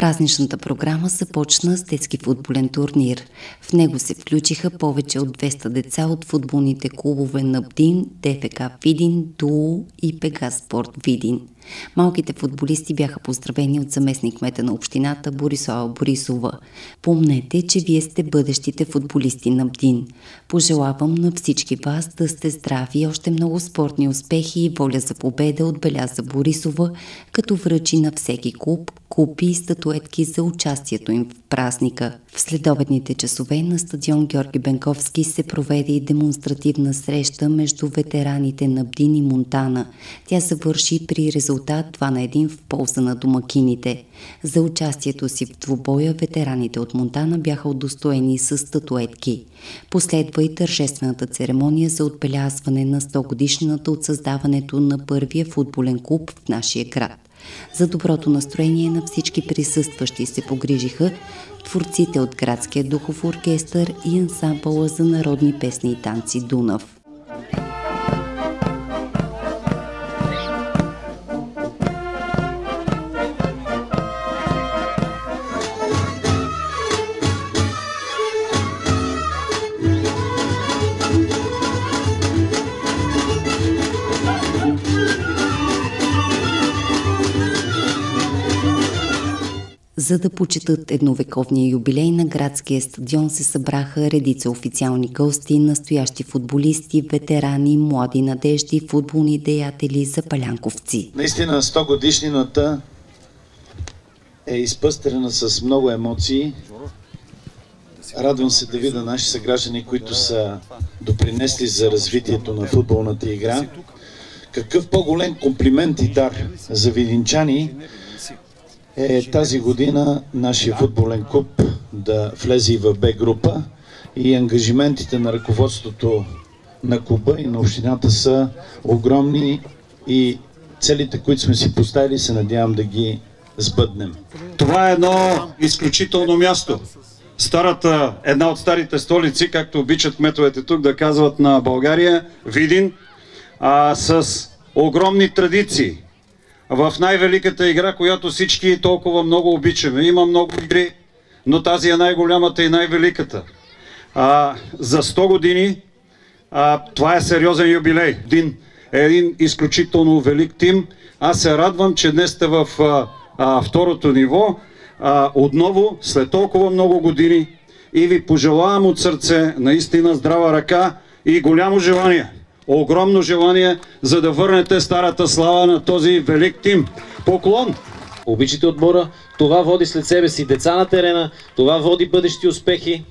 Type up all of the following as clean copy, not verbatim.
Празничната програма започна с детски футболен турнир. В него се включиха повече от 200 деца от футболните клубове на БДИН, ДФК Видин, ДУ и Пегас Спорт Видин. Малките футболисти бяха поздравени от заместник-кмета на общината Борислава Борисова. Помнете, че вие сте бъдещите футболисти на БДИН. Пожелавам на всички вас да сте здрави и още много спортни успехи и воля за победа, отбеляза Борисова, като връчи на всеки клуб купи и статуетки за участието им в празника. В следобедните часове на стадион Георги Бенковски се проведе и демонстративна среща между ветераните на БДИН и Монтана. Тя завърши при резултат 2-1 в полза на домакините. За участието си в двубоя ветераните от Монтана бяха удостоени с статуетки. Последва и тържествената церемония за отбелязване на 100 годишнината от създаването на първия футболен клуб в нашия град. За доброто настроение на всички присъстващи се погрижиха творците от градския духов оркестър и ансамбъла за народни песни и танци Дунав. За да почетат едновековния юбилей на градския стадион се събраха редица официални гости, настоящи футболисти, ветерани, млади надежди, футболни деятели, запалянковци. Наистина 100 годишнината е изпъстрена с много емоции. Радвам се да видя наши съграждани, които са допринесли за развитието на футболната игра. Какъв по-голем комплимент и дар за видинчани е тази година нашия футболен клуб да влезе и в Б група и ангажиментите на ръководството на клуба и на общината са огромни и целите, които сме си поставили, се надявам да ги сбъднем. Това е едно изключително място. Една от старите столици, както обичат кметовете тук да казват на България, Видин, с огромни традиции. В най-великата игра, която всички толкова много обичаме. Има много игри, но тази е най-голямата и най-великата. За 100 години това е сериозен юбилей. Един изключително велик тим. Аз се радвам, че днес сте в второто ниво. Отново, след толкова много години и ви пожелавам от сърце наистина здрава ръка и голямо желание. Огромно желание, за да върнете старата слава на този велик тим. Поклон! Обичате отбора, това води след себе си деца на терена, това води бъдещи успехи.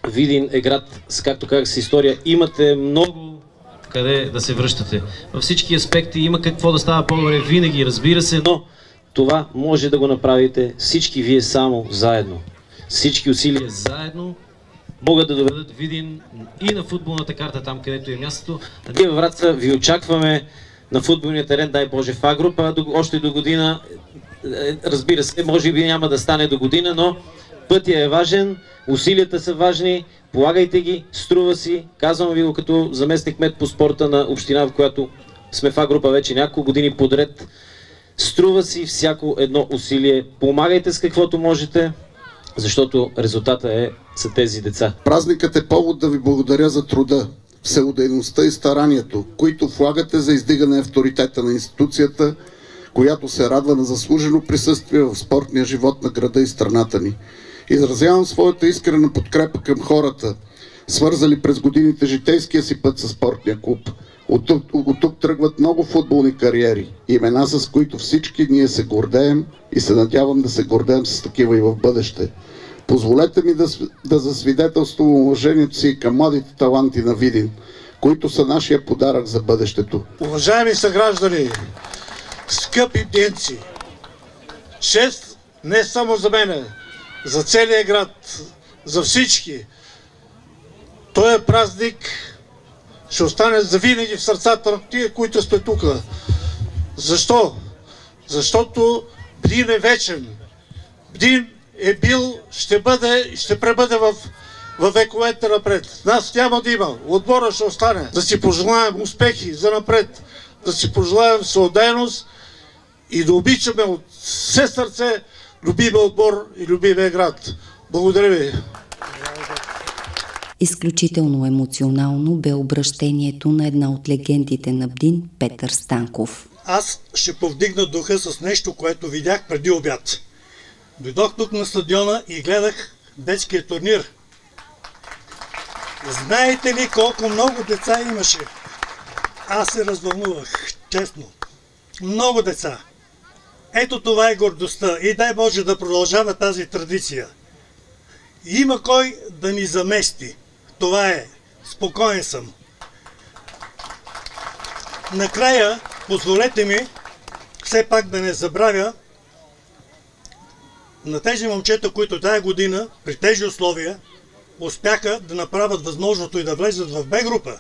Видин е град, както казах, с история. Имате много къде да се връщате. Във всички аспекти има какво да става по-добре винаги, разбира се, но това може да го направите всички вие само заедно. Всички усилия заедно могат да доведат Видин и на футболната карта, там където е мястото. Ние във Враца ви очакваме на футболния терен, дай Боже, в А група, още до година. Разбира се, може би няма да стане до година, но пътя е важен, усилията са важни, полагайте ги, струва си. Казвам ви го като заместник кмет по спорта на община, в която сме в А група вече няколко години подред. Струва си всяко едно усилие, помагайте с каквото можете, защото резултата са тези деца. Празникът е повод да ви благодаря за труда, всеотдайността и старанието, които влагате за издигане авторитета на институцията, която се радва на заслужено присъствие в спортния живот на града и страната ни. Изразявам своята искрена подкрепа към хората, свързали през годините житейския си път със спортния клуб. От тук тръгват много футболни кариери, имена с които всички ние се гордеем и се надявам да се гордеем с такива и в бъдеще. Позволете ми да засвидетелствам уважението си към младите таланти на Видин, които са нашия подарък за бъдещето. Уважаеми съграждани, скъпи бдинци, чест не само за мене, за целия град, за всички. Той е празник, ще остане завинаги в сърцата на тия, които сте тук. Защо? Защото БДИН е вечен. БДИН е бил, ще бъде и ще пребъде в вековете напред. Нас няма да има. Отбора ще остане. Да си пожелаем успехи за напред. Да си пожелаем съотдайност и да обичаме от все сърце любимия отбор и любимия град. Благодаря ви. Изключително емоционално бе обръщението на една от легендите на БДИН, Петър Станков. Аз ще повдигна духа с нещо, което видях преди обяд. Дойдох тук на стадиона и гледах детския турнир. Знаете ли колко много деца имаше? Аз се развълнувах, честно. Много деца. Ето това е гордостта и дай Боже да продължава тази традиция. Има кой да ни замести. Това е. Спокоен съм. Накрая, позволете ми все пак да не забравя на тези момчета, които тая година, при тези условия, успяха да направят възможното и да влезат в Б група.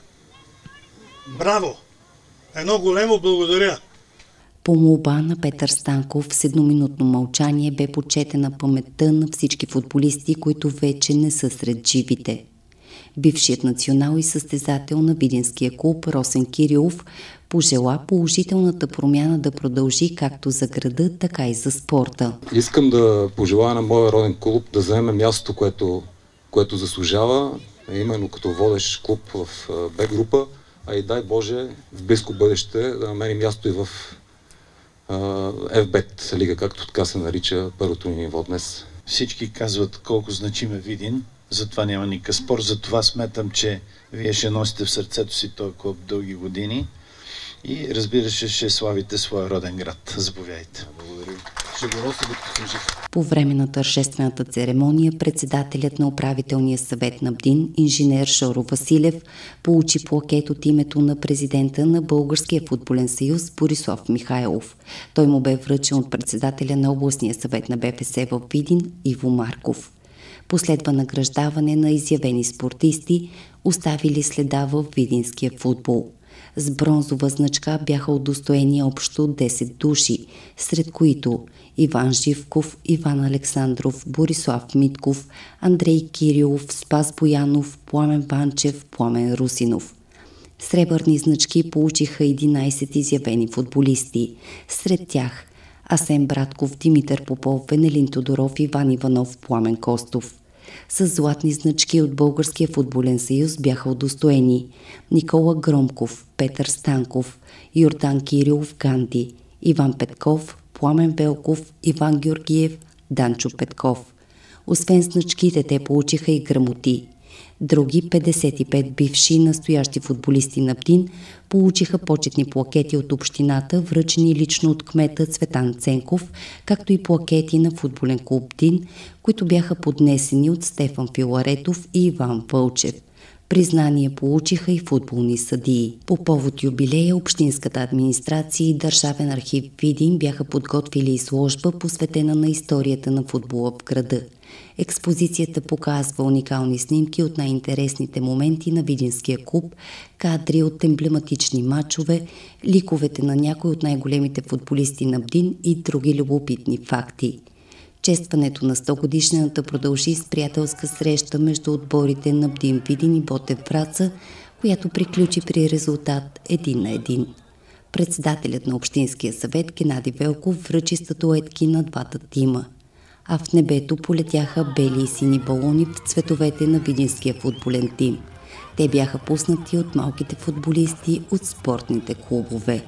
Браво! Едно големо благодаря! По молба на Петър Станков с едноминутно мълчание бе почетена паметта на всички футболисти, които вече не са сред живите. Бившият национал и състезател на видинския клуб Росен Кирилов пожела положителната промяна да продължи както за града, така и за спорта. Искам да пожелая на моя роден клуб да заеме мястото, което заслужава, именно като водещ клуб в Б група, а и дай Боже в близко бъдеще да намери място и в FBET лига, както така се нарича първото ни ниво днес. Всички казват колко значим е Видин, затова няма никакъв спор, затова сметам, че вие ще носите в сърцето си този клуб дълги години и разбира се, ще славите своя роден град. Заповядайте. Благодаря. Ще го нося докато съм жив. По време на тържествената церемония председателят на управителния съвет на БДИН, инженер Жоро Василев, получи плакет от името на президента на Българския футболен съюз Борислав Михайлов. Той му бе връчен от председателя на областния съвет на БФС в Видин Иво Марков. Последва награждаване на изявени спортисти, оставили следа в видинския футбол. С бронзова значка бяха удостоени общо 10 души, сред които Иван Живков, Иван Александров, Борислав Митков, Андрей Кирилов, Спас Боянов, Пламен Банчев, Пламен Русинов. Сребърни значки получиха 11 изявени футболисти, сред тях Асен Братков, Димитър Попов, Венелин Тодоров, Иван Иванов, Пламен Костов. С златни значки от Българския футболен съюз бяха удостоени Никола Громков, Петър Станков, Йордан Кирилов Ганди, Иван Петков, Пламен Велков, Иван Георгиев, Данчо Петков. Освен значките, те получиха и грамоти. Други 55 бивши и настоящи футболисти на БДИН получиха почетни плакети от общината, връчени лично от кмета Цветан Ценков, както и плакети на футболен клуб БДИН, които бяха поднесени от Стефан Филаретов и Иван Вълчев. Признание получиха и футболни съдии. По повод юбилея Общинската администрация и Държавен архив Видин бяха подготвили изложба, посветена на историята на футбола в града. Експозицията показва уникални снимки от най-интересните моменти на видинския клуб, кадри от емблематични мачове, ликовете на някои от най-големите футболисти на БДИН и други любопитни факти. Честването на 100-годишнината продължи с приятелска среща между отборите на БДИН Видин и Ботев Враца, която приключи при резултат 1-1. Председателят на Общинския съвет Геннади Велков връчи статуетки на двата тима, а в небето полетяха бели и сини балони в цветовете на видинския футболен тим. Те бяха пуснати от малките футболисти от спортните клубове.